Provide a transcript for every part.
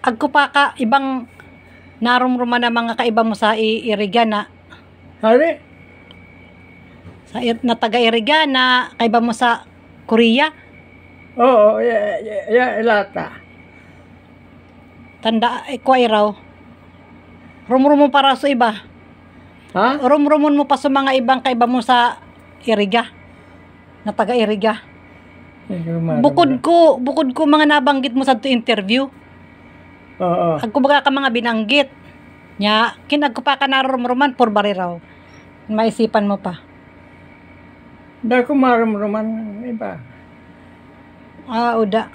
agko pa ka ibang narumruman na mga kaiba mo sa Iriga na Hari? na taga Iriga na kaiba mo sa Korea. Oo, ilata. Tanda ko ay raw. Rumrumon para sa iba. Ha? Rumrumon mo pa sa mga ibang kaiba mo sa Iriga. Na taga Iriga. Bukod ko mga nabanggit mo sa to interview. Oo. Agko baga ka mga binanggit. Nya kinag ko pa ka narumruman por bari raw. Maisipan mo pa. Da ko marumruman iba. Uda.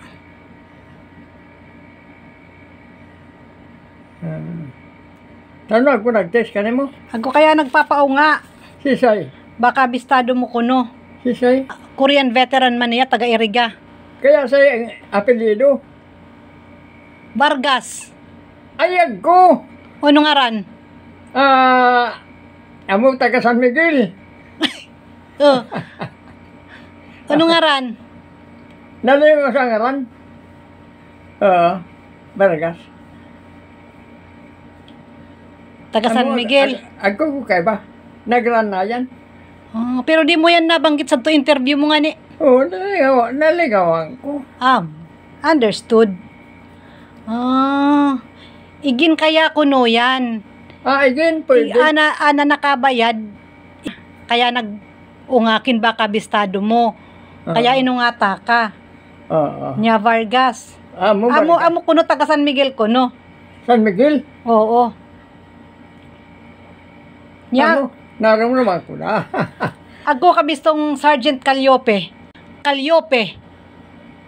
Tanong ako nag-test ka mo? Agko kaya nagpapao nga. Sisay. Baka bistado mo kuno. Sisay. Korean veteran man niya, taga Iriga. Kaya sa apelido. Vargas. Ayag ko. Ano ngaran? Amo taga San Miguel. Ano ngaran? Nalayo ko sa ngaran. Vargas. Taga San Miguel. Ako kay ba? Nagran na yan. Pero di mo yan nabanggit sa to interview mo nga ni. Oo, naligawan ko. Understood. Igin kaya kuno yan. Again, pwede. Ana nakabayad. Kaya ungakin baka bistado mo. Kaya inungata ka. Nya Vargas. Amo kuno taga San Miguel kuno. San Miguel? Oo. Nya naramdaman ko na. Agko kabistong Sergeant Caliope.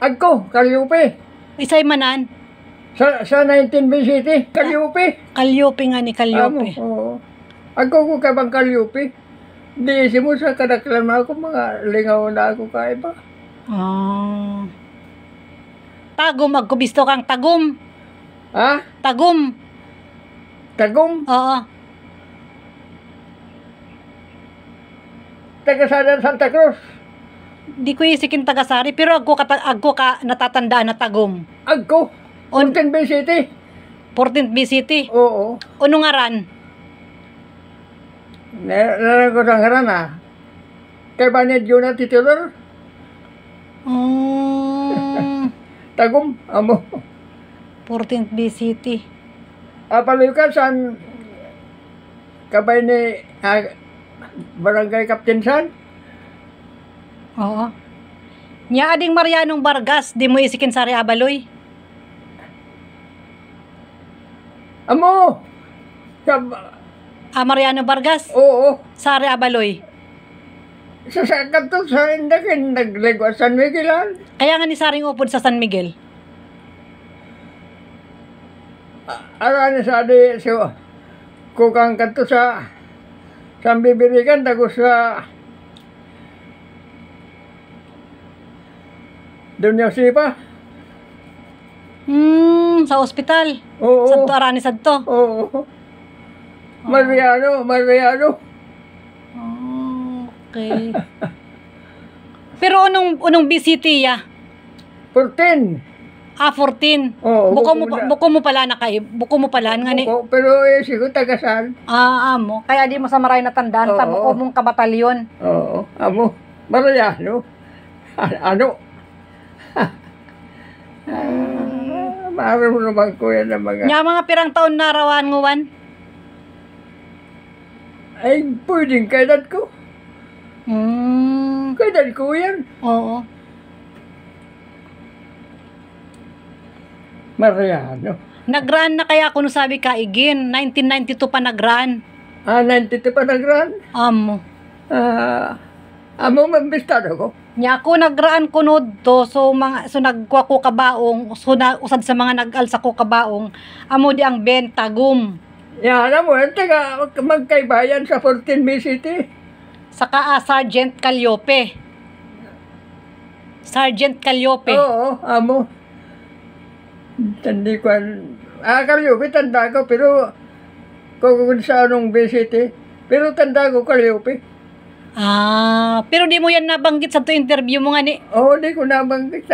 Agko, Caliope. Isay manan. Sa 19B City, Caliope. Caliope nga ni Caliope. Oo. Agko ko kabang Caliope. Di mo sa kadaklan mo ako, mga lingaw na ako kaiba. Tagum, agkubisto kang Tagum. Ha? Tagum. Tagum? Oo. Tagasadan Santa Cruz. Di ko isikin tagasari, pero agko ka natatandaan na Tagum. Agko? 14B City. 14th B City. Oo. Ano ngaran? Naran ko sa ngaran Kay Baned yun na titular. Tagum, amo. 14th B City. Palukan saan kabay ni Barangay Captain San? Oo. Nya ading Marianong Vargas, di mo isikin sa Abaloy. Amo! Mariano Vargas? Oo. Sa Abaloy. Sa kanto sa indakin, nagligwa San Miguel. Kaya nga ni Saring upod sa San Miguel. Arani sa di so kukang kanto sa bibirikan tago sa Dunya Sipa. Sa ospital. Oo. Sadto arani sadto. Oo. Mariano. Okay. Pero unong BCT ya? 14. 14. Oo. Buko mo pala buko mo pala nga ni. Pero siguro tagasan. Amo. Kaya di mo sa maray natandaan ta buko mong kabatalyon. Oo. Amo. Mariano. Ano? Maaari mo naman ko yan ng mga... Nya mga pirang taon na rawan nguwan? Ay, pwedeng kailan ko. Kailan ko yan. Oo. Mariano. Nag-run na kaya kuno sabi ka igin. 1992 pa nag-run. 92 pa nag-run? Amo. Amo mambistado ko. Nya ako nag-run kunod to so nagkuha ko kabaong usad sa mga nag-alsa ko kabaong amo di ang Ben Tagum. Yan mo, taga magkaibayan sa 14B City. Saka Sergeant Caliope. Oo, amo. Tandi ko. Caliope tanda ko pero kung sa anong B City. Pero tanda ko Caliope. Pero di mo yan nabanggit sa to interview mo nga ni. Oo, di ko nabanggit